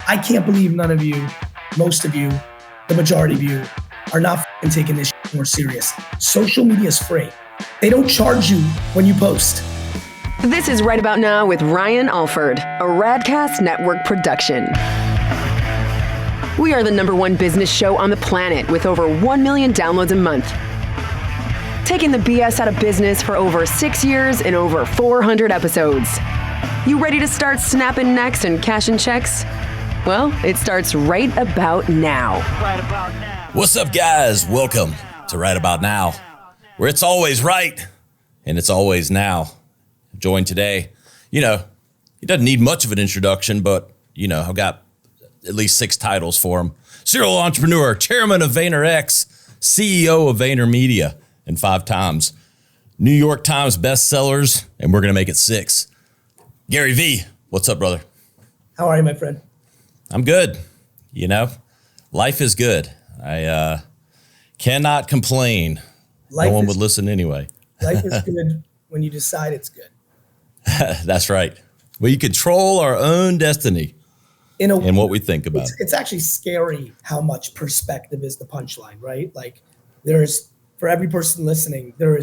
I can't believe none of you, most of you, the majority of you are not taking this more serious. Social media is free. They don't charge you when you post. This is Right About Now with Ryan Alford, a Radcast Network production. We are the #1 business show on the planet with over 1 million downloads a month. Taking the BS out of business for over 6 years and over 400 episodes. You ready to start snapping necks and cashing checks? Well, it starts right about now. Right about now. What's up, guys? Welcome to Right About Now, where it's always right and it's always now. Joined today, he doesn't need much of an introduction, but, I've got at least 6 titles for him. Serial entrepreneur, chairman of VaynerX, CEO of VaynerMedia, and 5 times New York Times bestsellers, and we're going to make it 6. Gary Vee, what's up, brother? How are you, my friend? I'm good. Life is good. I cannot complain. No one would listen anyway. Life is good when you decide it's good. That's right. We control our own destiny and what we think about. It's actually scary how much perspective is the punchline, right? Like for every person listening, there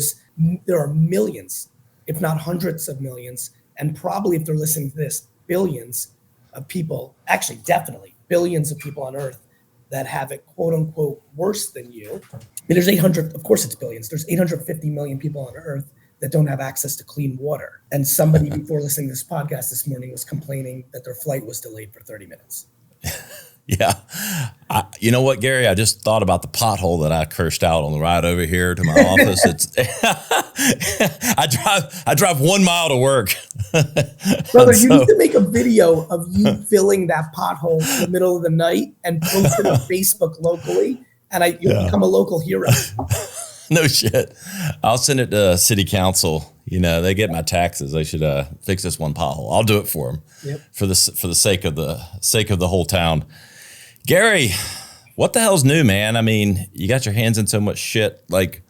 are millions, if not hundreds of millions, and probably if they're listening to this, billions of people, actually definitely billions of people on earth that have it quote unquote worse than you. There's 800, of course it's billions. There's 850 million people on earth that don't have access to clean water. And somebody before listening to this podcast this morning was complaining that their flight was delayed for 30 minutes. Yeah. You know what, Gary? I just thought about the pothole that I cursed out on the ride over here to my office. I drive 1 mile to work. Brother, you need to make a video of you filling that pothole in the middle of the night and post it on Facebook locally, and you'll become a local hero. No shit. I'll send it to city council. They get my taxes. They should fix this one pothole. I'll do it for them for the sake of the whole town. Gary, what the hell's new, man? I mean, you got your hands in so much shit. Like,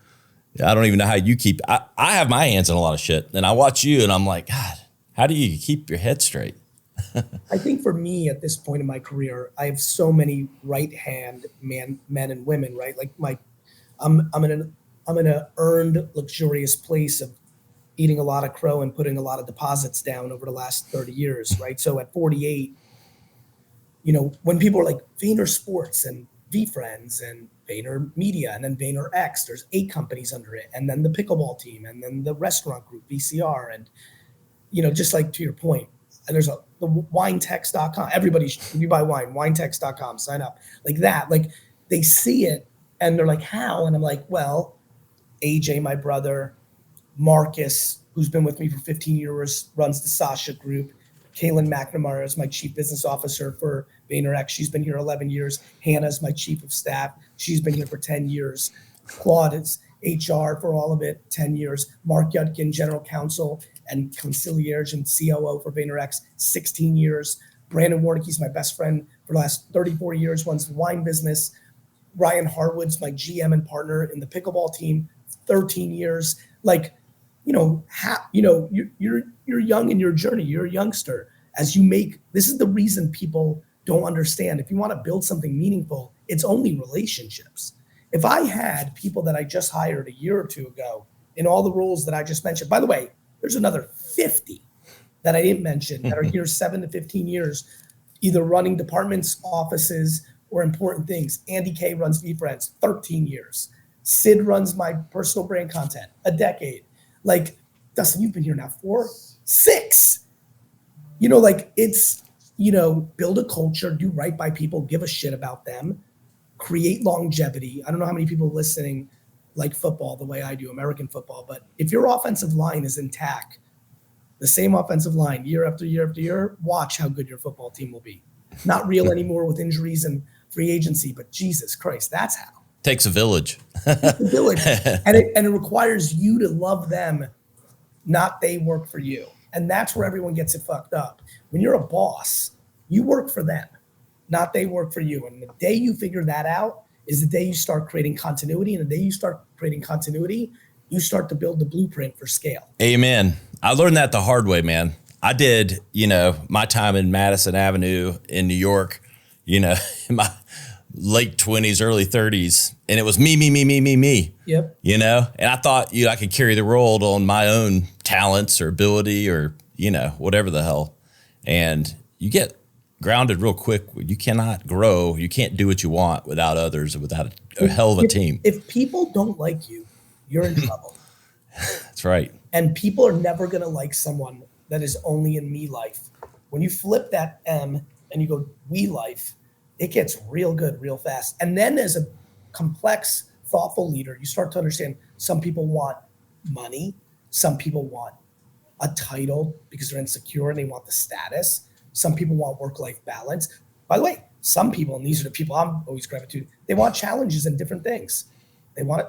I don't even know how you keep. I have my hands in a lot of shit, and I watch you, and I'm like, God, how do you keep your head straight? I think for me at this point in my career, I have so many right hand men and women, right? Like I'm in an earned, luxurious place of eating a lot of crow and putting a lot of deposits down over the last 30 years, right? So at 48, when people are like Vayner Sports and VFriends and VaynerMedia and then VaynerX, there's 8 companies under it, and then the pickleball team, and then the restaurant group, VCR, and just like to your point, and there's the winetext.com. Everybody, if you buy wine, winetext.com, sign up. Like that. Like they see it and they're like, how? And I'm like, well, AJ, my brother, Marcus, who's been with me for 15 years, runs the Sasha Group. Kaylin McNamara is my chief business officer for VaynerX. She's been here 11 years. Hannah's my chief of staff. She's been here for 10 years. Claude is HR for all of it, 10 years. Mark Yudkin, general counsel and concierge and COO for VaynerX, 16 years. Brandon Warnicki's my best friend for the last 34 years, runs the wine business. Ryan Harwood's my GM and partner in the pickleball team, 13 years. Like, you're young in your journey. You're a youngster. This is the reason people don't understand. If you want to build something meaningful, it's only relationships. If I had people that I just hired a year or 2 ago in all the roles that I just mentioned, by the way, there's another 50 that I didn't mention that are here 7 to 15 years, either running departments, offices, or important things. Andy K runs VFriends, 13 years. Sid runs my personal brand content, a decade. Like, Dustin, you've been here now 4, 6. It's, build a culture, do right by people, give a shit about them, create longevity. I don't know how many people listening like football the way I do, American football, but if your offensive line is intact, the same offensive line year after year after year, watch how good your football team will be. Not real anymore with injuries and free agency, but Jesus Christ, that's how. Takes a village. Takes a village. And it requires you to love them, not they work for you. And that's where everyone gets it fucked up. When you're a boss, you work for them, not they work for you. And the day you figure that out is the day you start creating continuity. And the day you start creating continuity, you start to build the blueprint for scale. Amen. I learned that the hard way, man. I did, my time in Madison Avenue in New York, in my late 20s, early 30s, and it was me. Yep. And I thought, I could carry the world on my own talents or ability or, whatever the hell. And you get grounded real quick. You cannot grow. You can't do what you want without others, without a hell of a team. If people don't like you, you're in trouble. That's right. And people are never going to like someone that is only in me life. When you flip that M and you go we life, it gets real good real fast. And then as a complex, thoughtful leader, you start to understand some people want money. Some people want a title because they're insecure and they want the status. Some people want work-life balance. By the way, some people, and these are the people I'm always gravitating to, they want challenges and different things.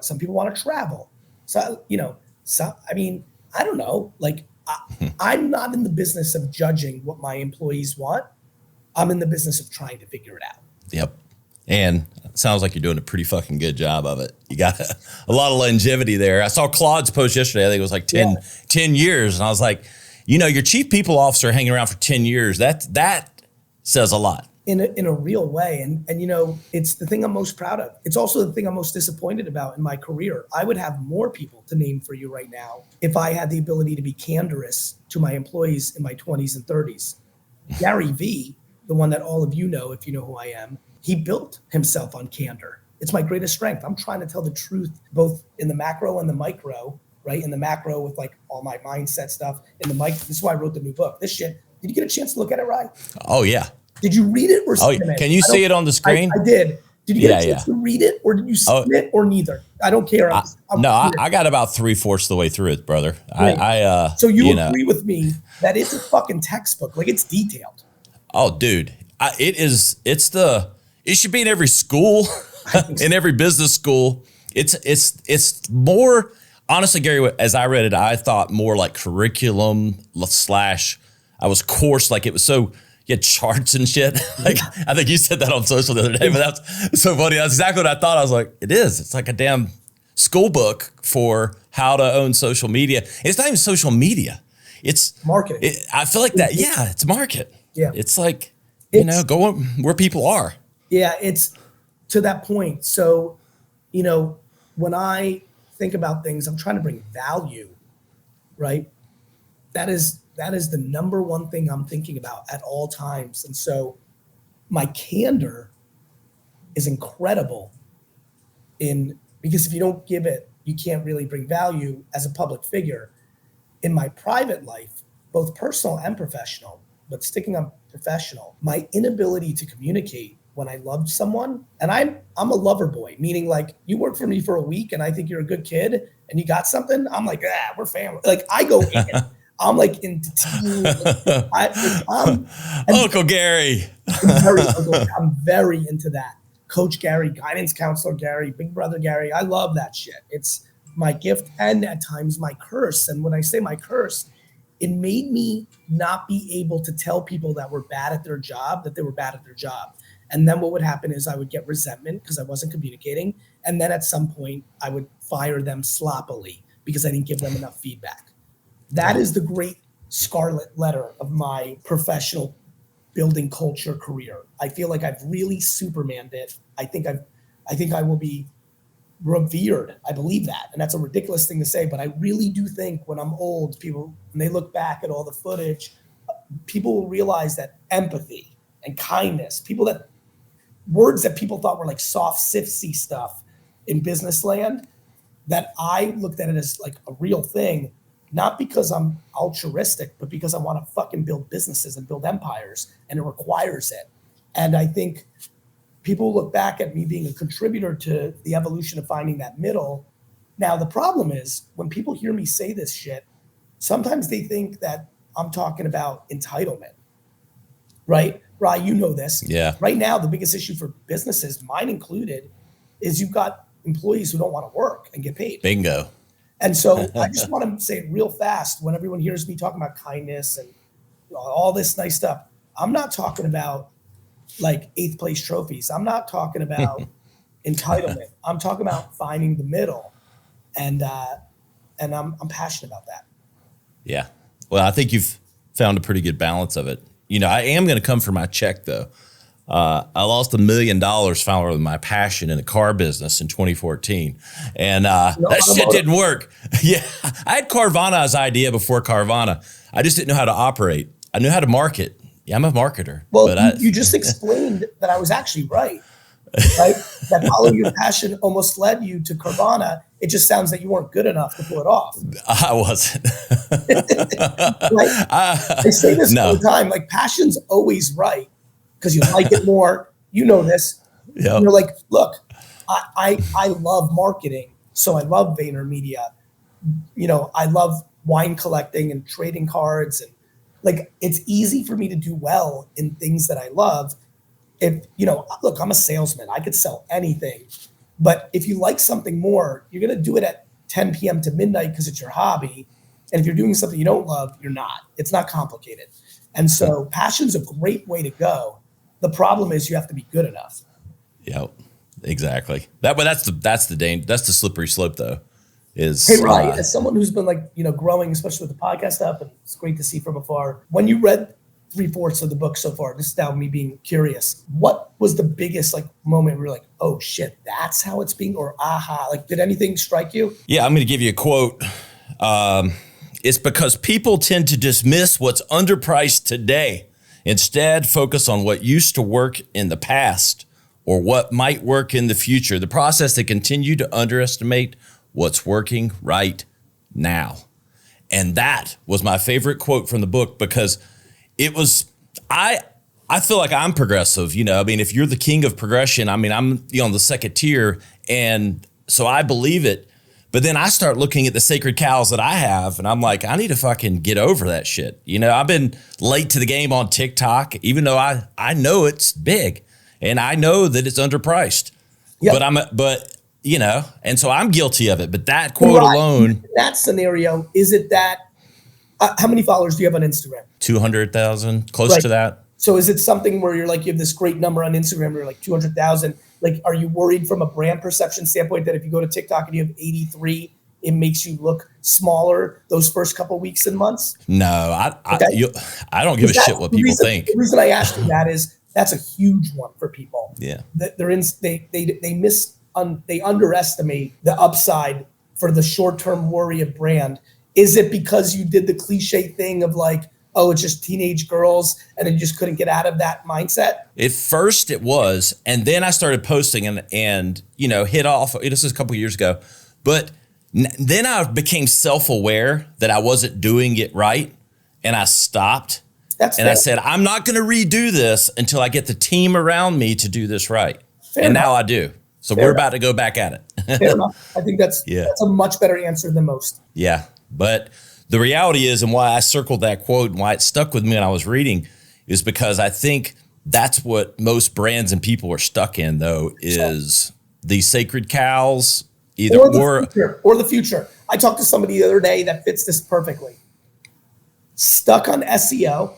Some people want to travel. So, I don't know. I'm not in the business of judging what my employees want. I'm in the business of trying to figure it out. Yep. And it sounds like you're doing a pretty fucking good job of it. You got a lot of longevity there. I saw Claude's post yesterday. I think it was like 10 years. And I was like, your chief people officer hanging around for 10 years, that says a lot. In a real way. And it's the thing I'm most proud of. It's also the thing I'm most disappointed about in my career. I would have more people to name for you right now if I had the ability to be candorous to my employees in my 20s and 30s. Gary Vee, the one that all of you know, if you know who I am, he built himself on candor. It's my greatest strength. I'm trying to tell the truth, both in the macro and the micro, right? In the macro with all my mindset stuff. In the this is why I wrote the new book. This shit, did you get a chance to look at it, Ryan? Oh, yeah. Did you read it or skim it? Can you see it on the screen? I did. Did you get a chance to read it or did you skim it or neither? I don't care. I got about 3/4 of the way through it, brother. Right. So you agree with me that it's a fucking textbook. It's detailed. Oh, dude. It should be in every school, in every business school. It's more, honestly, Gary, as I read it, I thought more like curriculum / I was course, it was so, you had charts and shit. I think you said that on social the other day, but that's so funny. That's exactly what I thought. I was like, it is. It's like a damn school book for how to own social media. And it's not even social media. It's marketing. I feel like that. Yeah, it's market. Yeah. It's like, go where people are. Yeah, it's to that point. So, when I think about things, I'm trying to bring value, right? That is the number one thing I'm thinking about at all times. And so my candor is incredible because if you don't give it, you can't really bring value as a public figure. In my private life, both personal and professional, but sticking on professional, my inability to communicate when I loved someone, and I'm a lover boy, meaning you work for me for a week and I think you're a good kid and you got something, I'm like, we're family. I go in, I'm into team. Uncle Gary. I'm very into that. Coach Gary, guidance counselor Gary, big brother Gary. I love that shit. It's my gift and at times my curse. And when I say my curse, it made me not be able to tell people that were bad at their job that they were bad at their job. And then what would happen is I would get resentment because I wasn't communicating. And then at some point I would fire them sloppily because I didn't give them enough feedback. That is the great scarlet letter of my professional building culture career. I feel like I've really Supermaned it. I think I will be revered. I believe that. And that's a ridiculous thing to say, but I really do think when I'm old, people, when they look back at all the footage, people will realize that empathy and kindness, words that people thought were soft, sifty stuff in business land, that I looked at it as a real thing, not because I'm altruistic, but because I want to fucking build businesses and build empires, and it requires it. And I think people look back at me being a contributor to the evolution of finding that middle. Now, the problem is when people hear me say this shit, sometimes they think that I'm talking about entitlement, right? Rye, you know this. Yeah. Right now, the biggest issue for businesses, mine included, is you've got employees who don't want to work and get paid. Bingo. And so I just want to say it real fast when everyone hears me talking about kindness and all this nice stuff. I'm not talking about 8th place trophies. I'm not talking about entitlement. I'm talking about finding the middle, and I'm passionate about that. Yeah. Well, I think you've found a pretty good balance of it. You know, I am going to come for my check though. I lost $1 million following my passion in the car business in 2014. And that shit didn't work. Yeah. I had Carvana's idea before Carvana. I just didn't know how to operate. I knew how to market. Yeah, I'm a marketer. Well, but you just explained that I was actually right? That following your passion almost led you to Carvana. It just sounds that you weren't good enough to pull it off. I wasn't. I say this all the time, like passion's always right because you like it more. You know this. Yep. You're like, look, I love marketing. So I love VaynerMedia. You know, I love wine collecting and trading cards. And like, it's easy for me to do well in things that I love. If, you know, look, I'm a salesman. I could sell anything. But if you like something more, you're going to do it at 10 p.m. to midnight because it's your hobby. And if you're doing something you don't love, you're not. It's not complicated. And so passion's a great way to go. The problem is you have to be good enough. Yep, exactly. But that's the danger. That's the slippery slope, though. Hey, Ryan, as someone who's been like, you know, growing, especially with the podcast stuff, and it's great to see from afar. When you read 3/4 of the book so far, this is now me being curious. What was the biggest like moment where you're like, oh shit, that's how it's being, or aha? Like, did anything strike you? Yeah, I'm going to give you a quote. It's because people tend to dismiss what's underpriced today. Instead, focus on what used to work in the past or what might work in the future. The process to continue to underestimate what's working right now. And that was my favorite quote from the book because it was, I feel like I'm progressive, you know, I mean, if you're the king of progression, I mean, I'm on the second tier. And so I believe it. But then I start looking at the sacred cows that I have and I'm like, I need to fucking get over that shit. You know, I've been late to the game on TikTok, even though I know it's big and I know that it's underpriced, yep. but you know, and so I'm guilty of it. But that quote alone. In that scenario, is it that, how many followers do you have on Instagram? 200,000, close to that. So is it something where you're like, you have this great number on Instagram, you're like 200,000. Like, are you worried from a brand perception standpoint that if you go to TikTok and you have 83, it makes you look smaller those first couple of weeks and months? No, I don't give a shit what people think. The reason I asked you that is that's a huge one for people. Yeah, they underestimate the upside for the short-term worry of brand. Is it because you did the cliche thing of like, oh, it's just teenage girls, and then you just couldn't get out of that mindset? At first it was, and then I started posting and you know, hit off, this was a couple of years ago, but then I became self-aware that I wasn't doing it right, and I stopped. That's and fair. I said, I'm not going to redo this until I get the team around me to do this right. Fair and enough. Now I do. So Fair we're enough. about to go back at it. Fair enough. I think that's a much better answer than most. Yeah, but the reality is, and why I circled that quote and why it stuck with me when I was reading, is because I think that's what most brands and people are stuck in, though, is these sacred cows, or the future. I talked to somebody the other day that fits this perfectly. Stuck on SEO,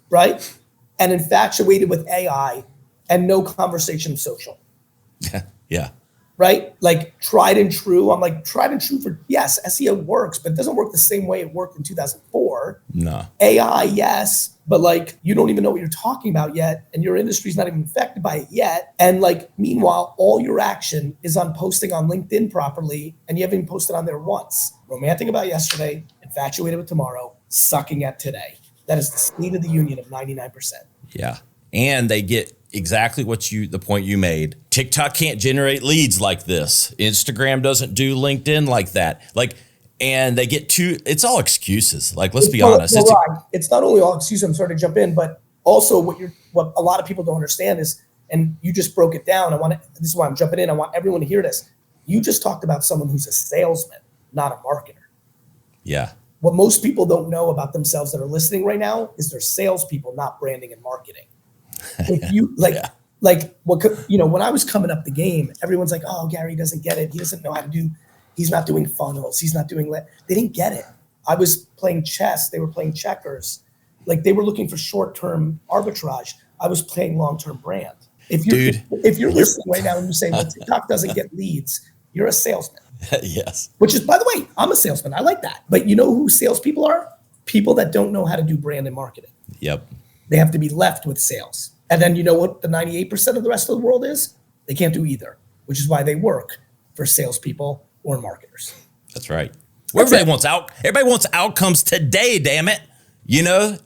right? And infatuated with AI and no conversation of social. Yeah. Right? Like tried and true. I'm like, tried and true for, yes, SEO works, but it doesn't work the same way it worked in 2004. No. AI, yes, but like you don't even know what you're talking about yet, and your industry's not even affected by it yet. And like, meanwhile, all your action is on posting on LinkedIn properly, and you haven't even posted on there once. Romantic about yesterday, infatuated with tomorrow, sucking at today. That is the state of the union of 99%. Yeah. And they get exactly the point you made. TikTok can't generate leads like this. Instagram doesn't do LinkedIn like that. And they get it's all excuses. Like, let's be honest. It's not only all excuses, I'm sorry to jump in, but also what a lot of people don't understand is, and you just broke it down. This is why I'm jumping in. I want everyone to hear this. You just talked about someone who's a salesman, not a marketer. Yeah. What most people don't know about themselves that are listening right now is they're salespeople, not branding and marketing. If you when I was coming up the game, everyone's like, oh, Gary doesn't get it. He doesn't know how to do, he's not doing funnels. He's not doing they didn't get it. I was playing chess. They were playing checkers. Like they were looking for short-term arbitrage. I was playing long-term brand. If you're listening right now and you're saying, well, TikTok doesn't get leads, you're a salesman. Yes. Which is, by the way, I'm a salesman. I like that. But you know who salespeople are? people that don't know how to do brand and marketing. Yep. They have to be left with sales. And then you know what the 98% of the rest of the world is? They can't do either, which is why they work for salespeople or marketers. That's right. Everybody wants outcomes today, damn it.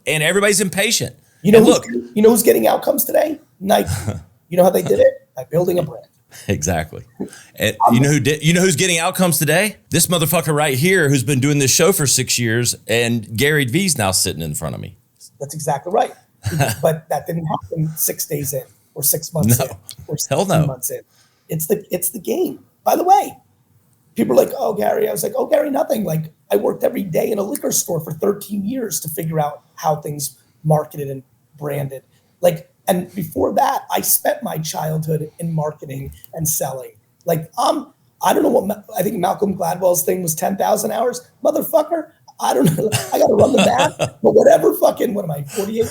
And everybody's impatient. You know who's getting outcomes today? Nike. You know how they did it? By building a brand. Exactly. And you know who's getting outcomes today? This motherfucker right here who's been doing this show for 6 years, and Gary Vee's now sitting in front of me. That's exactly right. But that didn't happen 6 days in or 6 months in or 16 months in. It's the game. By the way, people are like, oh, Gary. I was like, oh, Gary, nothing. Like, I worked every day in a liquor store for 13 years to figure out how things marketed and branded. And before that, I spent my childhood in marketing and selling. I don't know I think Malcolm Gladwell's thing was 10,000 hours. Motherfucker, I don't know. I got to run the math. But whatever what am I, 48?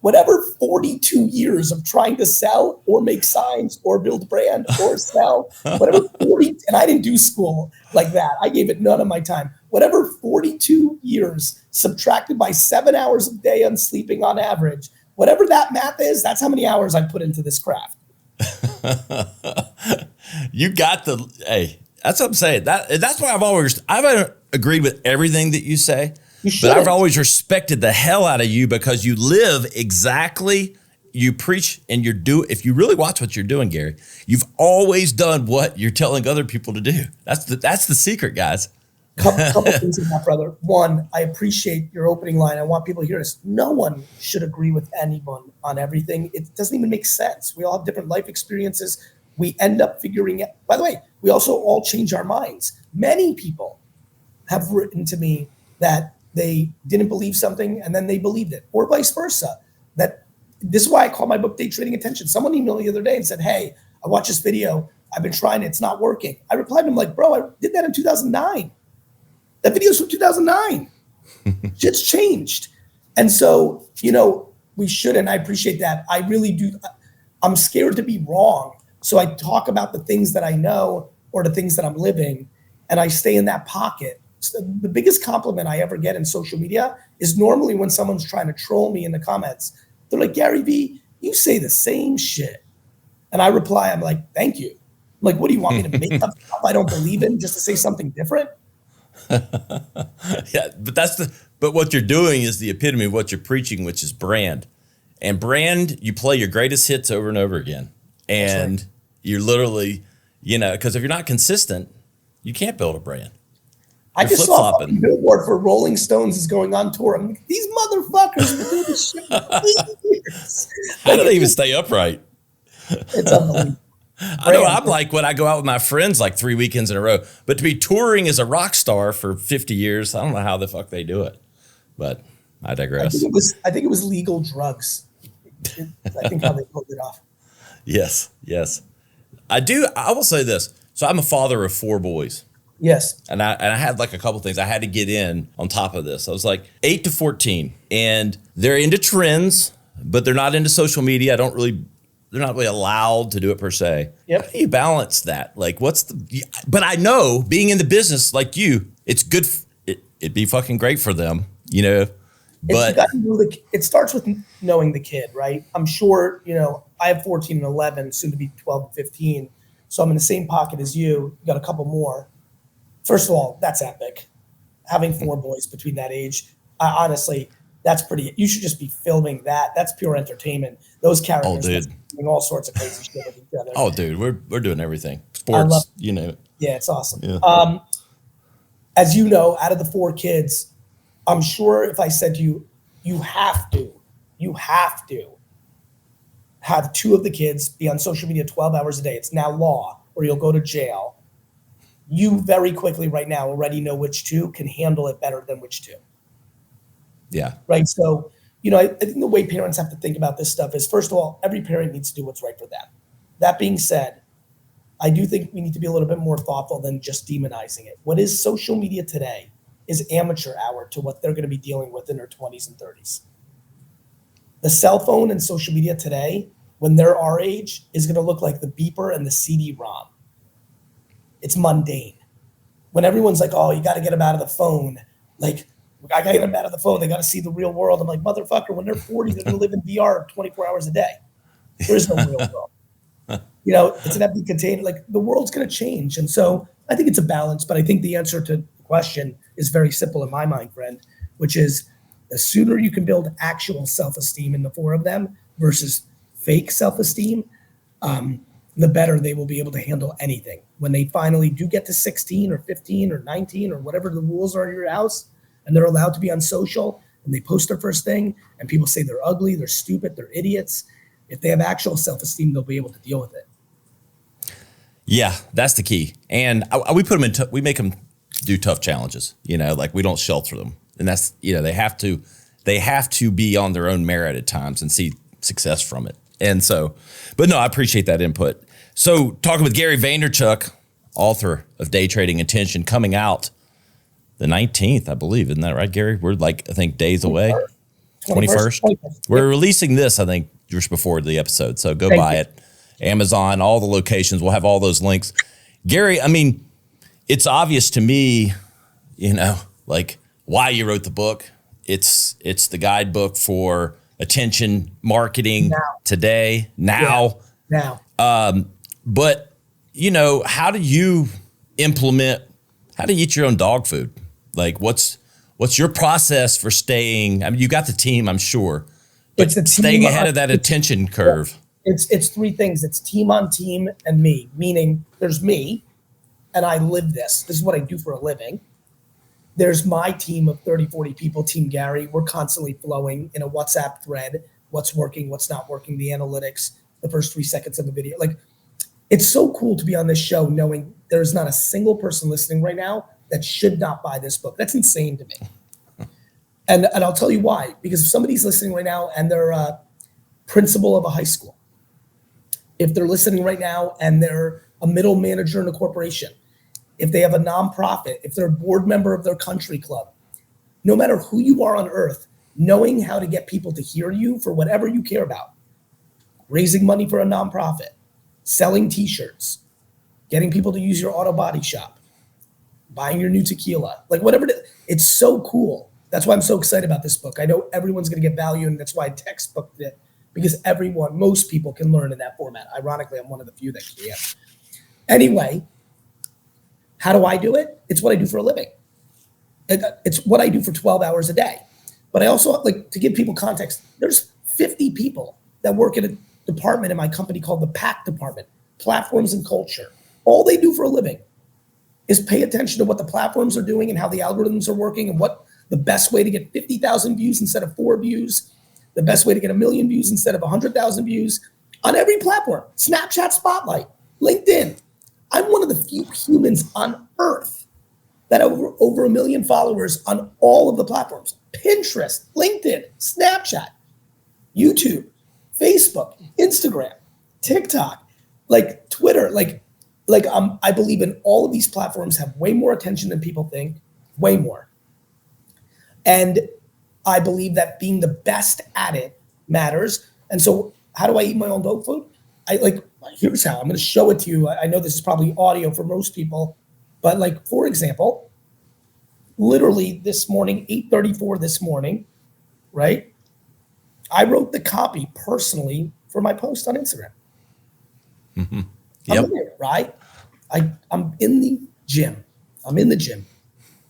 Whatever 42 years of trying to sell or make signs or build brand or sell, whatever 40, and I didn't do school like that. I gave it none of my time. Whatever 42 years subtracted by 7 hours a day on sleeping on average, whatever that math is, that's how many hours I put into this craft. You got hey, that's what I'm saying. That's why I've agreed with everything that you say. But I've always respected the hell out of you because you live exactly, you preach and if you really watch what you're doing, Gary, you've always done what you're telling other people to do. That's the secret, guys. Couple things in that, brother. One, I appreciate your opening line. I want people to hear this. No one should agree with anyone on everything. It doesn't even make sense. We all have different life experiences. We end up figuring out. By the way, we also all change our minds. Many people have written to me that they didn't believe something and then they believed it, or vice versa. This is why I call my book Day Trading Attention. Someone emailed me the other day and said, hey, I watched this video. I've been trying it. It's not working. I replied to him like, bro, I did that in 2009. That video's from 2009. Shit's changed. And so, we should, and I appreciate that. I really do. I'm scared to be wrong. So I talk about the things that I know or the things that I'm living, and I stay in that pocket. So the biggest compliment I ever get in social media is normally when someone's trying to troll me in the comments. They're like, Gary Vee, you say the same shit. And I reply, I'm like, thank you. I'm like, what do you want me to make up stuff I don't believe in just to say something different? Yeah, but what you're doing is the epitome of what you're preaching, which is brand. And brand, you play your greatest hits over and over again. And you're literally, because if you're not consistent, you can't build a brand. I just saw a billboard for Rolling Stones is going on tour. I'm like, these motherfuckers been doing this shit for years. How do they even stay upright? It's unbelievable. I know I'm like when I go out with my friends like 3 weekends in a row, but to be touring as a rock star for 50 years, I don't know how the fuck they do it, but I digress. I think it was legal drugs. I think how they pulled it off. Yes. I will say this. So I'm a father of 4 boys. Yes. And I had like a couple things I had to get in on top of this. I was like 8 to 14 and they're into trends, but they're not into social media. They're not really allowed to do it per se. Yep. How do you balance that? Like but I know being in the business like you, it's good. It'd be fucking great for them, but it starts with knowing the kid, right? I'm sure, I have 14 and 11, soon to be 12 and 15. So I'm in the same pocket as you. You got a couple more. First of all, that's epic. Having 4 boys between that age, honestly, that's pretty. You should just be filming that. That's pure entertainment. Those characters doing all sorts of crazy shit with each other. Oh, dude, we're doing everything. Sports, Yeah, it's awesome. Yeah. As you know, out of the 4 kids, I'm sure if I said to you, you have to have 2 of the kids be on social media 12 hours a day. It's now law, or you'll go to jail. You very quickly right now already know which 2 can handle it better than which 2. Yeah. Right. So, I think the way parents have to think about this stuff is, first of all, every parent needs to do what's right for them. That being said, I do think we need to be a little bit more thoughtful than just demonizing it. What is social media today is amateur hour to what they're going to be dealing with in their 20s and 30s. The cell phone and social media today, when they're our age, is going to look like the beeper and the CD-ROM. It's mundane. When everyone's like, oh, you got to get them out of the phone. Like, I got them out of the phone. They got to see the real world. I'm like, motherfucker, when they're 40, they're going to live in VR 24 hours a day. There's no real world. It's an empty container. Like, the world's going to change. And so I think it's a balance, but I think the answer to the question is very simple in my mind, friend, which is the sooner you can build actual self-esteem in the four of them versus fake self-esteem, the better they will be able to handle anything. When they finally do get to 16 or 15 or 19 or whatever the rules are in your house, and they're allowed to be on social, and they post their first thing, and people say they're ugly, they're stupid, they're idiots. If they have actual self-esteem, they'll be able to deal with it. Yeah, that's the key. And we put them in. We make them do tough challenges. Like, we don't shelter them, and that's they have to be on their own merit at times and see success from it. And so, but no, I appreciate that input. So, talking with Gary Vaynerchuk, author of Day Trading Attention, coming out the 19th, I believe. Isn't that right, Gary? We're like, I think, days away. 21st. We're releasing this, I think, just before the episode. So go buy it. Amazon, all the locations. We'll have all those links. Gary, I mean, it's obvious to me, like, why you wrote the book. It's the guidebook for attention marketing today, now. But, how do you eat your own dog food? Like, what's your process for staying? I mean, you got the team, I'm sure, but staying ahead of that attention curve. It's three things. It's team on team and me, meaning there's me and I live this. This is what I do for a living. There's my team of 30, 40 people, Team Gary. We're constantly flowing in a WhatsApp thread. What's working, what's not working, the analytics, the first 3 seconds of the video. Like, it's so cool to be on this show knowing there's not a single person listening right now that should not buy this book. That's insane to me. And I'll tell you why. Because if somebody's listening right now and they're a principal of a high school, if they're listening right now and they're a middle manager in a corporation, if they have a nonprofit, if they're a board member of their country club, no matter who you are on earth, knowing how to get people to hear you for whatever you care about, raising money for a nonprofit, selling t-shirts, getting people to use your auto body shop, buying your new tequila, like whatever it is, it's so cool. That's why I'm so excited about this book. I know everyone's going to get value, and that's why I textbooked it, because most people can learn in that format. Ironically, I'm one of the few that can. Anyway, how do I do it? It's what I do for a living. It's what I do for 12 hours a day. But I also, like, to give people context, there's 50 people that work at a department in my company called the PAC department, Platforms and Culture. All they do for a living is pay attention to what the platforms are doing and how the algorithms are working and what the best way to get 50,000 views instead of 4 views, the best way to get 1 million views instead of 100,000 views on every platform. Snapchat Spotlight, LinkedIn. I'm one of the few humans on earth that have over 1 million followers on all of the platforms. Pinterest, LinkedIn, Snapchat, YouTube, Facebook, Instagram, TikTok, like Twitter, I believe in all of these platforms have way more attention than people think, way more. And I believe that being the best at it matters. And so how do I eat my own dog food? Here's how. I'm going to show it to you. I know this is probably audio for most people, but for example, literally this morning, 8:34 this morning, right? I wrote the copy personally for my post on Instagram. Mm-hmm. Yep. I'm in there, right? I'm in the gym.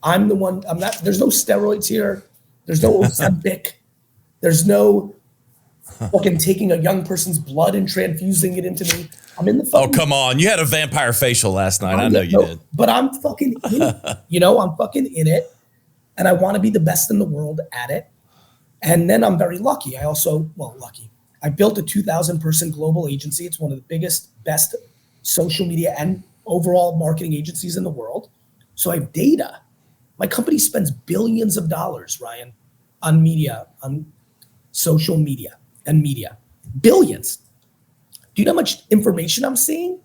I'm the one. There's no steroids here. There's no Ozempic. There's no fucking taking a young person's blood and transfusing it into me. I'm in the fucking. Oh, come on. You had a vampire facial last night. I know you did. But I'm fucking in it. I'm fucking in it. And I want to be the best in the world at it. And then I'm very lucky. Lucky. I built a 2,000 person global agency. It's one of the biggest, best social media and overall marketing agencies in the world. So I have data. My company spends billions of dollars, Ryan, on media, on social media and media. Billions. Do you know how much information I'm seeing?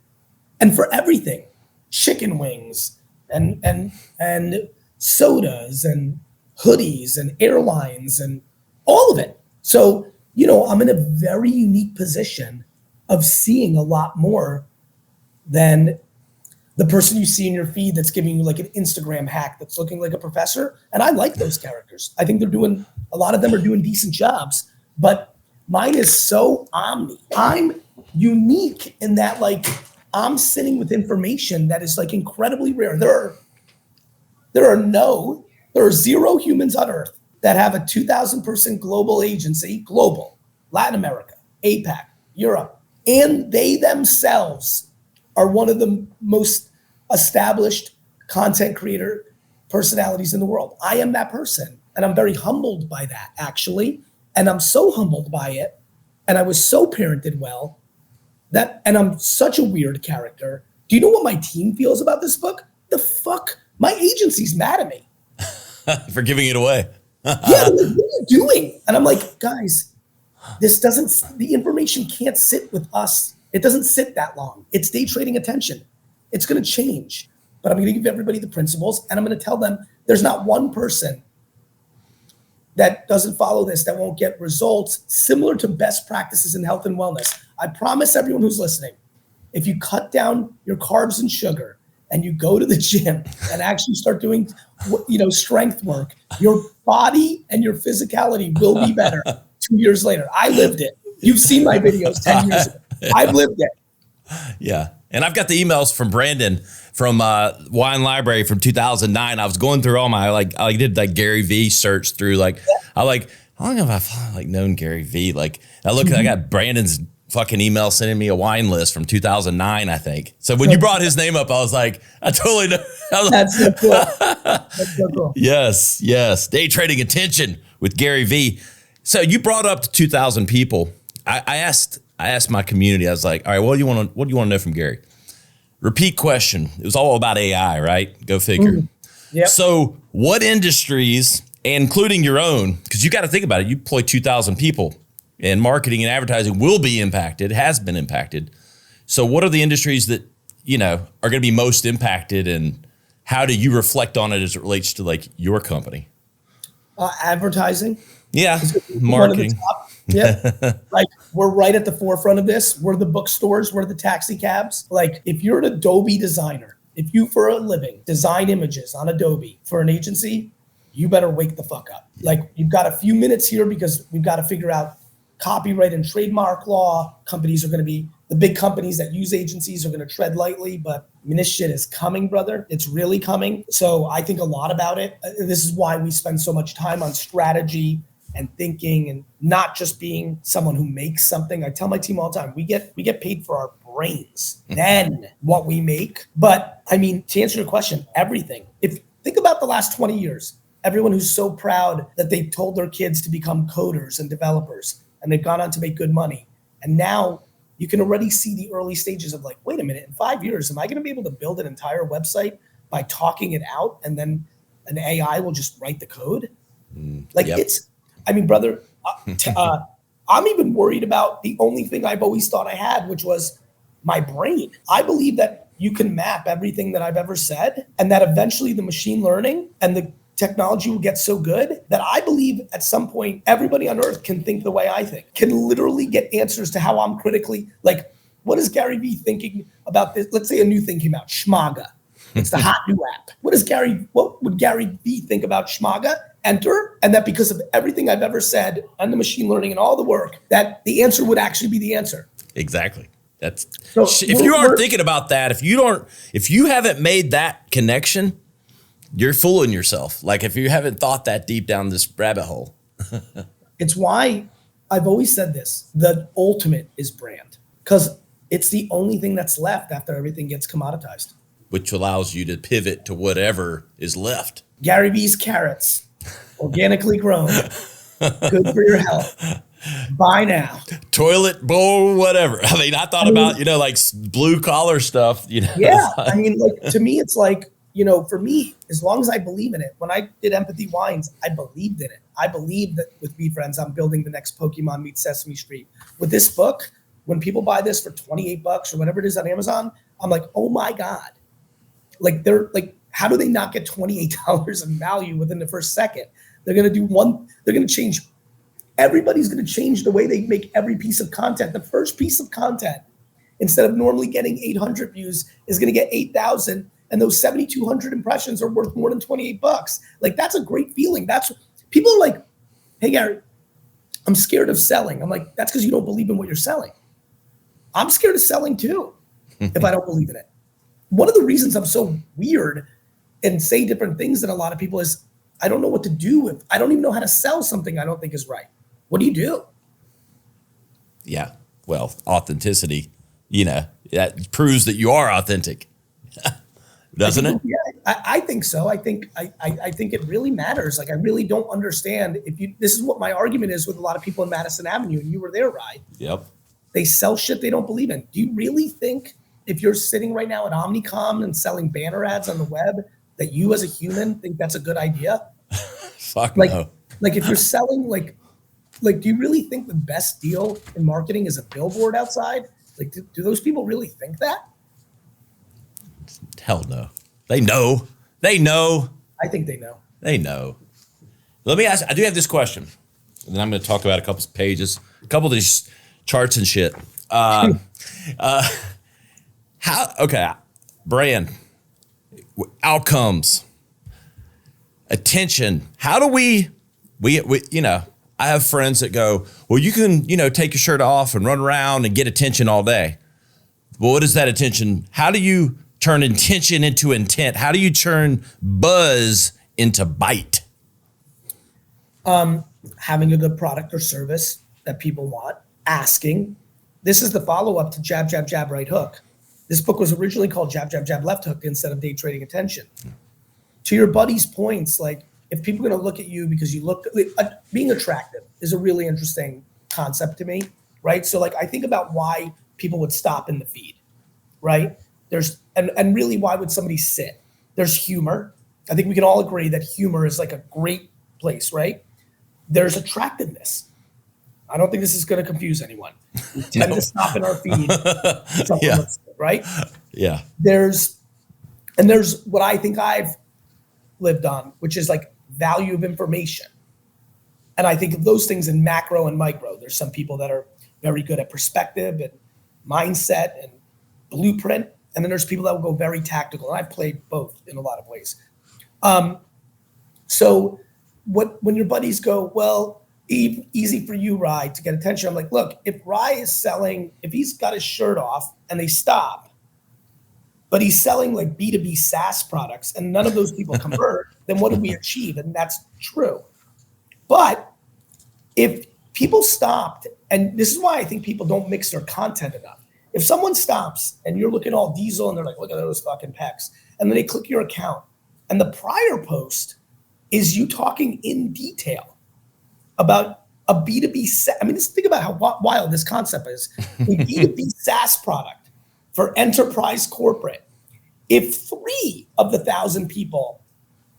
And for everything, chicken wings and sodas and hoodies and airlines and all of it. So, I'm in a very unique position of seeing a lot more than the person you see in your feed that's giving you like an Instagram hack that's looking like a professor. And I like those characters. I think a lot of them are doing decent jobs, but mine is so omni. I'm unique in that like I'm sitting with information that is like incredibly rare. There are 0 humans on earth that have a 2,000 person global agency, global, Latin America, APAC, Europe, and they themselves are one of the most established content creator personalities in the world. I am that person. And I'm very humbled by that, actually. And I'm so humbled by it. And I was so parented well and I'm such a weird character. Do you know what my team feels about this book? The fuck? My agency's mad at me. For giving it away. Yeah, like, what are you doing? And I'm like, guys, the information can't sit with us. It doesn't sit that long. It's day trading attention. It's going to change, but I'm going to give everybody the principles and I'm going to tell them there's not one person that doesn't follow this that won't get results similar to best practices in health and wellness. I promise everyone who's listening, if you cut down your carbs and sugar and you go to the gym and actually start doing, strength work, your body and your physicality will be better 2 years later. I lived it. You've seen my videos 10 years ago. I've lived it. Yeah. And I've got the emails from Brandon from Wine Library from 2009. I was going through all my, I did like Gary Vee search through how long have I known Gary Vee? Like I got Brandon's fucking email sending me a wine list from 2009, I think. So when you brought his name up, I was like, I totally know. That's so cool. That's so cool. Yes. Day trading attention with Gary Vee. So you brought up to 2,000 people. I asked my community, I was like, all right, what do you want to know from Gary? Repeat question. It was all about AI, right? Go figure. Yep. So what industries, including your own, because you got to think about it, you employ 2,000 people and marketing and advertising will be impacted, has been impacted. So what are the industries that, are going to be most impacted and how do you reflect on it as it relates to like your company? Advertising. Yeah. Marketing. Yeah. Like we're right at the forefront of this. We're the bookstores, we're the taxi cabs. Like if you're an Adobe designer, if you for a living design images on Adobe for an agency, you better wake the fuck up. Like you've got a few minutes here because we've got to figure out copyright and trademark law. The big companies that use agencies are going to tread lightly, but this shit is coming, brother. It's really coming. So I think a lot about it. This is why we spend so much time on strategy and thinking and not just being someone who makes something. I tell my team all the time, we get paid for our brains, then what we make. But I mean, to answer your question, everything. Think about the last 20 years, everyone who's so proud that they told their kids to become coders and developers and they've gone on to make good money. And now you can already see the early stages of like, wait a minute, in 5 years, am I going to be able to build an entire website by talking it out and then an AI will just write the code? Brother, I'm even worried about the only thing I've always thought I had, which was my brain. I believe that you can map everything that I've ever said and that eventually the machine learning and the technology will get so good that I believe at some point, everybody on earth can think the way I think, can literally get answers to how I'm critically, like, what is Gary Vee thinking about this? Let's say a new thing came out, Schmaga. It's the hot new app. What would Gary Vee think about Schmaga? Enter, and that because of everything I've ever said and the machine learning and all the work, that the answer would actually be the answer. Exactly. If you aren't thinking about that, if you haven't made that connection, you're fooling yourself. Like if you haven't thought that deep down this rabbit hole. It's why I've always said this, the ultimate is brand, because it's the only thing that's left after everything gets commoditized. Which allows you to pivot to whatever is left. Gary Vee's carrots. Organically grown, good for your health. Buy now. Toilet bowl, whatever. I mean, I thought about, like blue collar stuff, Yeah. I mean, like to me, it's like, for me, as long as I believe in it, when I did Empathy Wines, I believed in it. I believe that with Be Friends, I'm building the next Pokemon meets Sesame Street. With this book, when people buy this for $28 or whatever it is on Amazon, I'm like, oh my God. Like they're like, how do they not get $28 in value within the first second? They're going to change. Everybody's going to change the way they make every piece of content. The first piece of content instead of normally getting 800 views is going to get 8,000. And those 7,200 impressions are worth more than 28 bucks. Like, that's a great feeling. People are like, hey, Gary, I'm scared of selling. I'm like, that's because you don't believe in what you're selling. I'm scared of selling too, if I don't believe in it. One of the reasons I'm so weird and say different things than a lot of people is I don't know what to do if I don't even know how to sell something I don't think is right. What do you do? Yeah. Well, authenticity, that proves that you are authentic. Doesn't it? Yeah, I think so. I think it really matters. Like, I really don't understand this is what my argument is with a lot of people in Madison Avenue, and you were there, right? Yep. They sell shit they don't believe in. Do you really think if you're sitting right now at Omnicom and selling banner ads on the web that you as a human think that's a good idea? Fuck like, no. Like, if you're selling, like, do you really think the best deal in marketing is a billboard outside? Like, do those people really think that? Hell no. They know. I think they know. They know. Let me ask, I do have this question. And then I'm going to talk about a couple of pages, a couple of these charts and shit. Brand, outcomes, attention. How do we, I have friends that go, well, you can, take your shirt off and run around and get attention all day. Well, what is that attention? How do you turn intention into intent? How do you turn buzz into bite? Having a good product or service that people want, asking. This is the follow-up to Jab, Jab, Jab, Right Hook. This book was originally called Jab, Jab, Jab, Left Hook instead of Day Trading Attention. To your buddy's points, like, if people are going to look at you because you look, being attractive is a really interesting concept to me, right? So, like, I think about why people would stop in the feed, right? And really, why would somebody sit? There's humor. I think we can all agree that humor is like a great place, right? There's attractiveness. I don't think this is going to confuse anyone. We tend to stop in our feed. Yeah. Right? Yeah. There's what I think I've lived on, which is like value of information. And I think of those things in macro and micro. There's some people that are very good at perspective and mindset and blueprint. And then there's people that will go very tactical. And I've played both in a lot of ways. So when your buddies go, well, easy for you, Rye, to get attention. I'm like, look, if Rye is selling, if he's got his shirt off and they stop, but he's selling like B2B SaaS products and none of those people convert, then what did we achieve? And that's true. But if people stopped, and this is why I think people don't mix their content enough. If someone stops and you're looking all diesel and they're like, look at those fucking pecs, and then they click your account and the prior post is you talking in detail about a B2B, just think about how wild this concept is. A B2B SaaS product for enterprise corporate. If 3 of the 1,000 people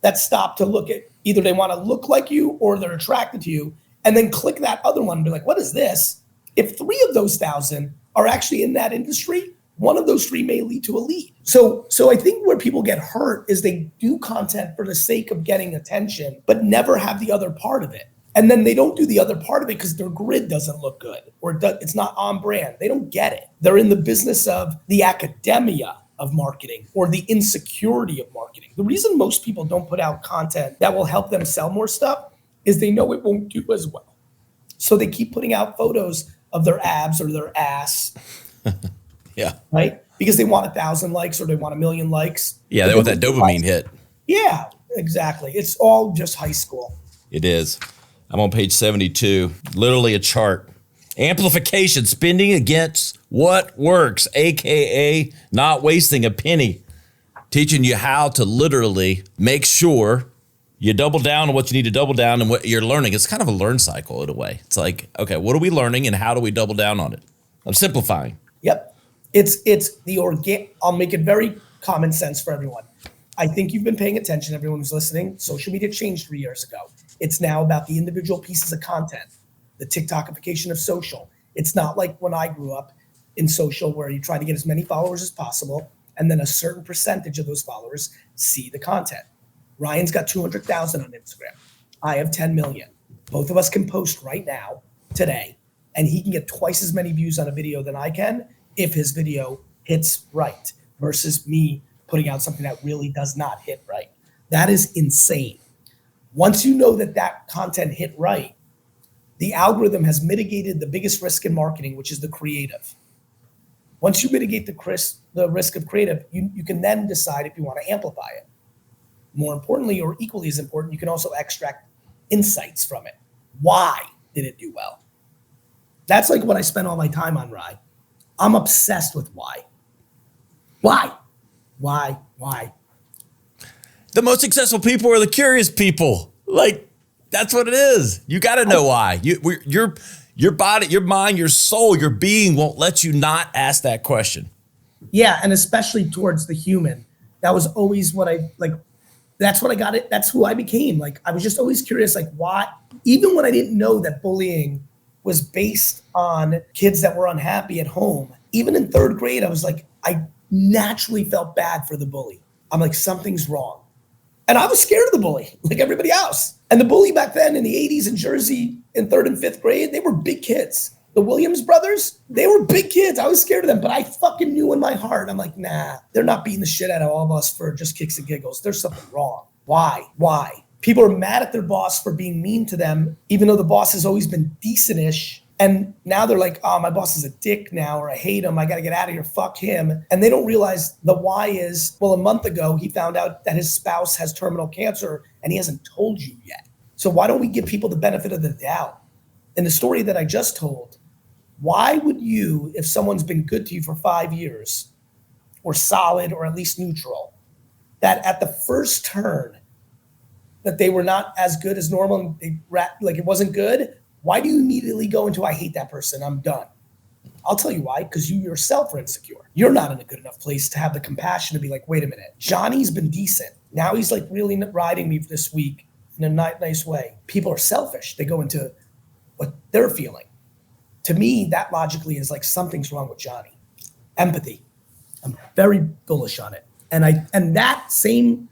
that stop to look at, either they want to look like you or they're attracted to you, and then click that other one and be like, what is this? If 3 of those 1,000 are actually in that industry, one of those 3 may lead to a lead. So I think where people get hurt is they do content for the sake of getting attention, but never have the other part of it. And then they don't do the other part of it because their grid doesn't look good or it's not on brand. They don't get it. They're in the business of the academia of marketing or the insecurity of marketing. The reason most people don't put out content that will help them sell more stuff is they know it won't do as well. So they keep putting out photos of their abs or their ass. Yeah. Right? Because they want 1,000 likes or they want 1 million likes. Yeah, they want that dopamine hit. Yeah, exactly. It's all just high school. It is. I'm on page 72, literally a chart. Amplification, spending against what works, AKA not wasting a penny. Teaching you how to literally make sure you double down on what you need to double down and what you're learning. It's kind of a learn cycle in a way. It's like, okay, what are we learning and how do we double down on it? I'm simplifying. Yep. It's the I'll make it very common sense for everyone. I think you've been paying attention, everyone who's listening. Social media changed 3 years ago. It's now about the individual pieces of content, the TikTokification of social. It's not like when I grew up in social where you try to get as many followers as possible and then a certain percentage of those followers see the content. Ryan's got 200,000 on Instagram. I have 10 million. Both of us can post right now, today, and he can get twice as many views on a video than I can, if his video hits right versus me putting out something that really does not hit right. That is insane. Once you know that that content hit right, the algorithm has mitigated the biggest risk in marketing, which is the creative. Once you mitigate the risk of creative, you can then decide if you want to amplify it. More importantly, or equally as important, you can also extract insights from it. Why did it do well? That's like what I spend all my time on, Rye. I'm obsessed with why. Why? The most successful people are the curious people. Like, that's what it is. You got to know why. Your body, your mind, your soul, your being won't let you not ask that question. Yeah, and especially towards the human. That was always what I like. That's what I got it. That's who I became. Like, I was just always curious, like, why, even when I didn't know that bullying was based on kids that were unhappy at home. Even in third grade, I was like, I naturally felt bad for the bully. I'm like, something's wrong. And I was scared of the bully, like everybody else. And the bully back then in the 80s in Jersey in third and fifth grade, they were big kids. The Williams brothers, they were big kids. I was scared of them, but I fucking knew in my heart, I'm like, nah, they're not beating the shit out of all of us for just kicks and giggles. There's something wrong. Why? People are mad at their boss for being mean to them, even though the boss has always been decent-ish. And now they're like, oh, my boss is a dick now, or I hate him. I got to get out of here. Fuck him. And they don't realize the why is, well, a month ago, he found out that his spouse has terminal cancer and he hasn't told you yet. So why don't we give people the benefit of the doubt? In the story that I just told, why would you, if someone's been good to you for 5 years, or solid, or at least neutral, that at the first turn that they were not as good as normal, and like it wasn't good, why do you immediately go into, I hate that person, I'm done? I'll tell you why, because you yourself are insecure. You're not in a good enough place to have the compassion to be like, wait a minute, Johnny's been decent. Now he's like really riding me this week in a nice way. People are selfish. They go into what they're feeling. To me, that logically is like something's wrong with Johnny. Empathy. I'm very bullish on it. And that same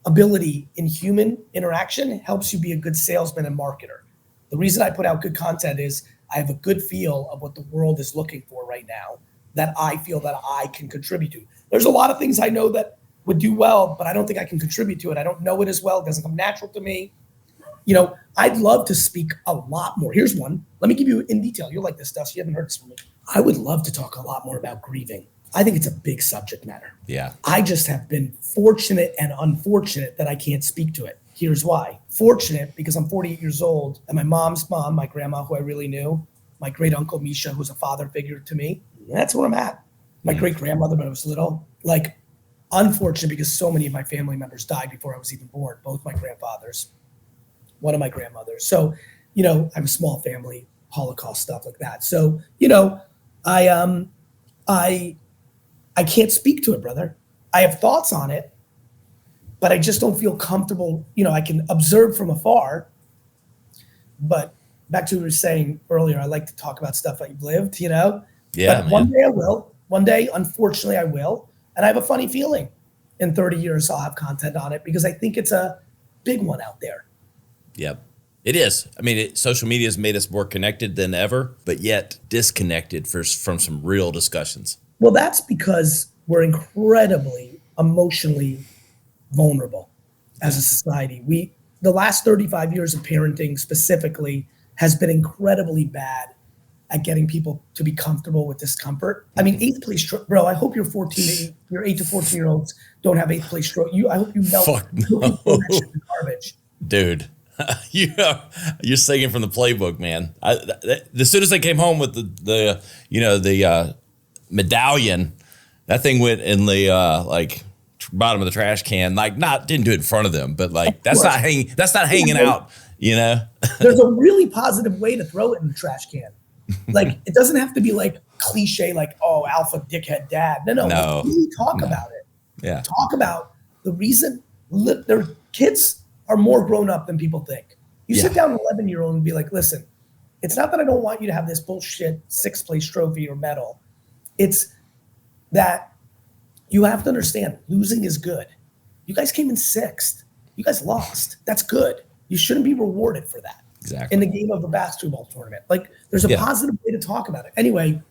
ability in human interaction helps you be a good salesman and marketer. The reason I put out good content is I have a good feel of what the world is looking for right now that I feel that I can contribute to. There's a lot of things I know that would do well, but I don't think I can contribute to it. I don't know it as well. It doesn't come natural to me. You know, I'd love to speak a lot more. Here's one. Let me give you in detail. You'll like this stuff. So you haven't heard this from me. I would love to talk a lot more about grieving. I think it's a big subject matter. Yeah. I just have been fortunate and unfortunate that I can't speak to it. Here's why. Fortunate because I'm 48 years old and my mom's mom, my grandma, who I really knew, my great uncle Misha, who's a father figure to me, that's where I'm at. My great grandmother, when I was little, like unfortunate because so many of my family members died before I was even born, both my grandfathers, one of my grandmothers. So, you know, I have a small family, Holocaust stuff like that. So, you know, I can't speak to it, brother. I have thoughts on it, but I just don't feel comfortable. You know, I can observe from afar, but back to what we were saying earlier, I like to talk about stuff I've lived, you know? Yeah, but one day I will. One day, unfortunately, I will. And I have a funny feeling in 30 years I'll have content on it because I think it's a big one out there. Yep. It is. I mean, social media has made us more connected than ever, but yet disconnected from some real discussions. Well, that's because we're incredibly emotionally vulnerable as a society. The last 35 years of parenting specifically has been incredibly bad at getting people to be comfortable with discomfort. I mean, eighth place, bro, I hope your 8 to 14 year olds don't have eighth place stroke. I hope you melt. Fuck no. Garbage. Dude, you're singing from the playbook, man. As soon as I came home with the medallion, that thing went in the like bottom of the trash can. Like, didn't do it in front of them, but like that's not hanging out. You know, there's a really positive way to throw it in the trash can. Like, it doesn't have to be like cliche, like, oh, alpha dickhead dad. No. Really talk about it. Yeah. Talk about the reason their kids are more grown up than people think. You sit down an 11-year-old and be like, listen, it's not that I don't want you to have this bullshit 6th place trophy or medal. It's that you have to understand losing is good. You guys came in 6th. You guys lost. That's good. You shouldn't be rewarded for that. Exactly. In the game of a basketball tournament. Like, there's a positive way to talk about it. Anyway,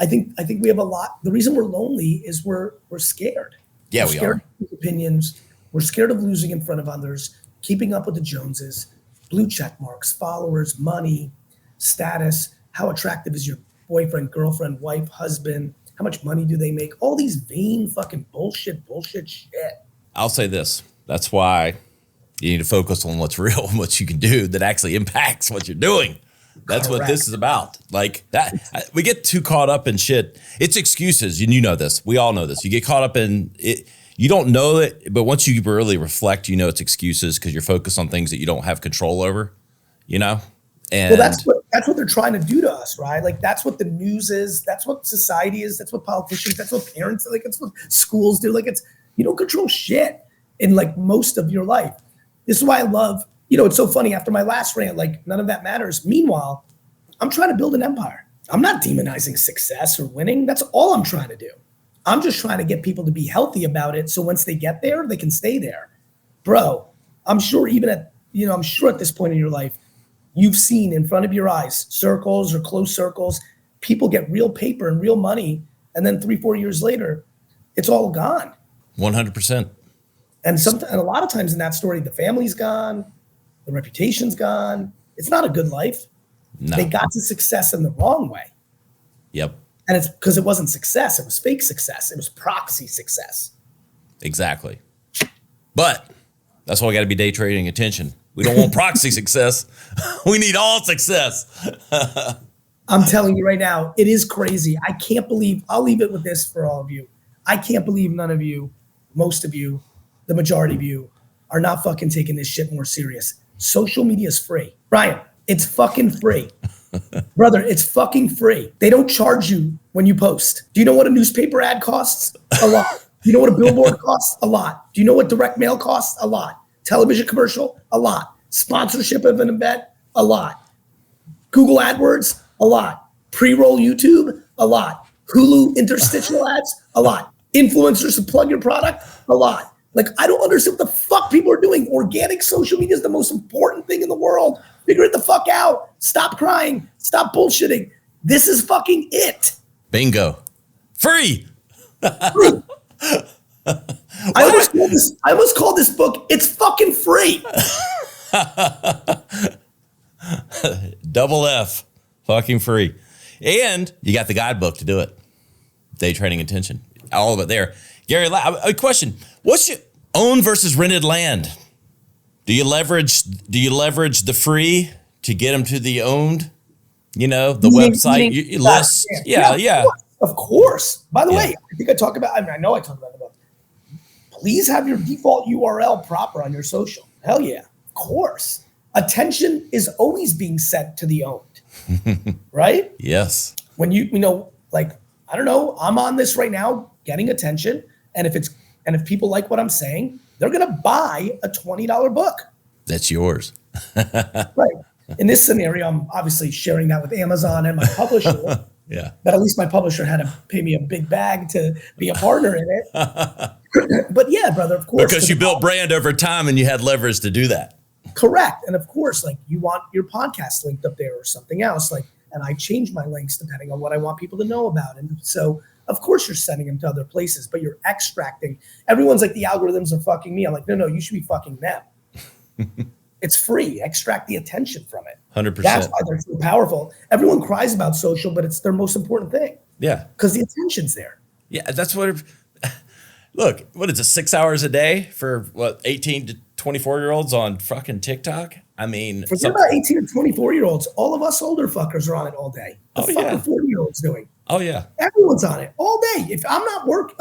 I think we have a lot. The reason we're lonely is we're scared. Yeah, we're we scared are. of opinions. We're scared of losing in front of others, keeping up with the Joneses, blue check marks, followers, money, status. How attractive is your boyfriend, girlfriend, wife, husband? How much money do they make? All these vain fucking bullshit shit. I'll say this. That's why you need to focus on what's real and what you can do that actually impacts what you're doing. That's what this is about. Like that, we get too caught up in shit. It's excuses. And you know this. We all know this. You get caught up in it. You don't know it, but once you really reflect, you know it's excuses because you're focused on things that you don't have control over, you know? And well, that's what they're trying to do to us, right? Like that's what the news is. That's what society is. That's what politicians. That's what parents like. That's what schools do. Like you don't control shit in like most of your life. This is why I love. It's so funny. After my last rant, like none of that matters. Meanwhile, I'm trying to build an empire. I'm not demonizing success or winning. That's all I'm trying to do. I'm just trying to get people to be healthy about it. So once they get there, they can stay there. Bro, I'm sure at this point in your life, you've seen in front of your eyes, circles or close circles, people get real paper and real money. And then 3-4 years later, it's all gone. 100%. And a lot of times in that story, the family's gone, the reputation's gone. It's not a good life. No. They got to success in the wrong way. Yep. And it's because it wasn't success. It was fake success. It was proxy success. Exactly. But that's why we got to be day trading attention. We don't want proxy success. We need all success. I'm telling you right now, it is crazy. I can't believe, I'll leave it with this for all of you. I can't believe none of you, most of you, the majority of you are not fucking taking this shit more serious. Social media is free. Brian, it's fucking free. Brother, it's fucking free. They don't charge you when you post. Do you know what a newspaper ad costs? A lot. Do you know what a billboard costs? A lot. Do you know what direct mail costs? A lot. Television commercial? A lot. Sponsorship of an event? A lot. Google AdWords? A lot. Pre-roll YouTube? A lot. Hulu interstitial ads? A lot. Influencers to plug your product? A lot. Like, I don't understand what the fuck people are doing. Organic social media is the most important thing in the world. Figure it the fuck out. Stop crying. Stop bullshitting. This is fucking it. Bingo. Free. Free. I almost called this book, It's Fucking Free. Double F. Fucking free. And you got the guidebook to do it. Day trading attention. All of it there. Gary, a question. What's your own versus rented land? Do you leverage the free to get them to the owned? The website you list. Yeah. Of course. By the way, I think I talk about, I know I talk about it. Please have your default URL proper on your social. Hell yeah. Of course. Attention is always being sent to the owned. Right? Yes. When I don't know, I'm on this right now getting attention. And if people like what I'm saying, they're going to buy a $20 book. That's yours. Right. In this scenario, I'm obviously sharing that with Amazon and my publisher. Yeah. But at least my publisher had to pay me a big bag to be a partner in it. But yeah, brother, of course. Because you built brand over time and you had leverage to do that. Correct. And of course, like you want your podcast linked up there or something else. And I change my links depending on what I want people to know about. And so of course you're sending them to other places, but you're extracting. Everyone's like, the algorithms are fucking me. I'm like, no, you should be fucking them. It's free. Extract the attention from it. 100%. That's why they're so powerful. Everyone cries about social, but it's their most important thing. Yeah. Because the attention's there. Yeah, that's what. Look, what is it? 6 hours a day for 18 to 24-year-olds on fucking TikTok? I mean, forget about 18 or 24-year-olds. All of us older fuckers are on it all day. The fucking 40-year-olds doing. Oh yeah. Everyone's on it all day. If I'm not working,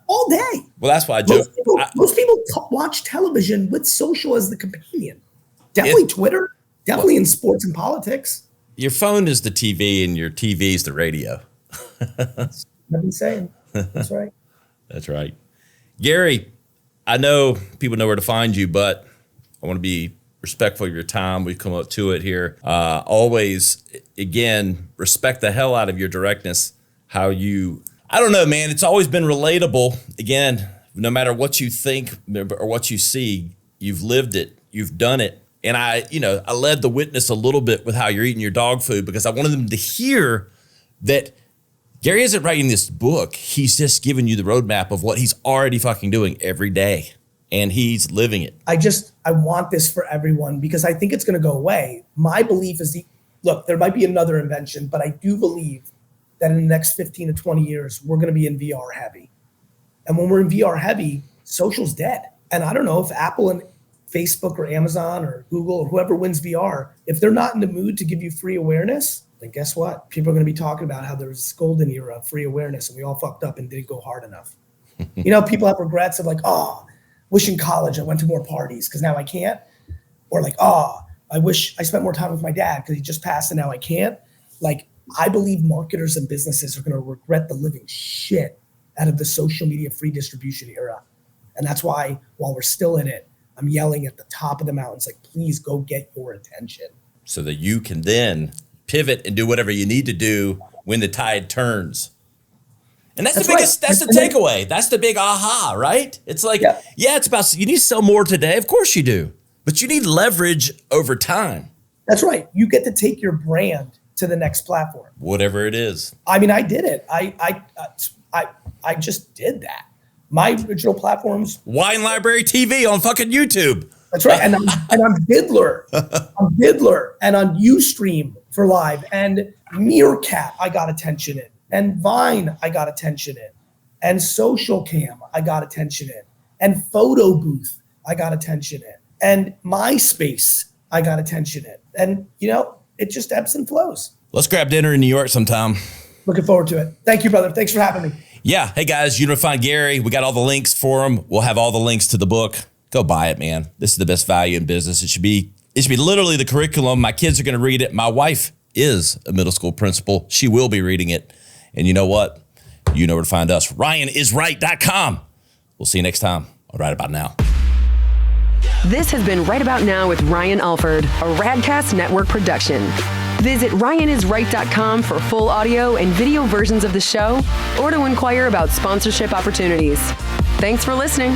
all day. Well, that's why I joke. Most people watch television with social as the companion. Definitely Twitter. Definitely in sports and politics. Your phone is the TV and your TV is the radio. I've been saying. That's right. That's right. Gary, I know people know where to find you, but I want to be respectful of your time. We've come up to it here. Always, again, respect the hell out of your directness. I don't know, man. It's always been relatable. Again, no matter what you think or what you see, you've lived it. You've done it. And I led the witness a little bit with how you're eating your dog food because I wanted them to hear that Gary isn't writing this book. He's just giving you the roadmap of what he's already fucking doing every day. And he's living it. I want this for everyone because I think it's going to go away. My belief is look, there might be another invention, but I do believe that in the next 15 to 20 years, we're going to be in VR heavy. And when we're in VR heavy, social's dead. And I don't know if Apple and Facebook or Amazon or Google or whoever wins VR, if they're not in the mood to give you free awareness, then guess what? People are going to be talking about how there was this golden era of free awareness and we all fucked up and didn't go hard enough. People have regrets of like, wish in college I went to more parties because now I can't. Or like, I wish I spent more time with my dad because he just passed and now I can't. Like, I believe marketers and businesses are going to regret the living shit out of the social media free distribution era. And that's why, while we're still in it, I'm yelling at the top of the mountains, like, please go get your attention. So that you can then pivot and do whatever you need to do when the tide turns. And that's the biggest, right. That's the takeaway. That's the big aha, right? It's like, yeah, it's about, you need to sell more today. Of course you do. But you need leverage over time. That's right. You get to take your brand to the next platform. Whatever it is. I mean, I did it. I just did that. My original platforms. Wine Library TV on fucking YouTube. That's right. And on Diddler. On Diddler and on Ustream for live. And Meerkat, I got attention in. And Vine, I got attention in. And Social Cam, I got attention in. And Photo Booth, I got attention in. And MySpace, I got attention in. And, it just ebbs and flows. Let's grab dinner in New York sometime. Looking forward to it. Thank you, brother. Thanks for having me. Yeah. Hey, guys, you know, find Gary. We got all the links for him. We'll have all the links to the book. Go buy it, man. This is the best value in business. It should be literally the curriculum. My kids are going to read it. My wife is a middle school principal. She will be reading it. And you know what? You know where to find us. RyanIsRight.com. We'll see you next time on Right About Now. This has been Right About Now with Ryan Alford, a Radcast Network production. Visit RyanIsRight.com for full audio and video versions of the show or to inquire about sponsorship opportunities. Thanks for listening.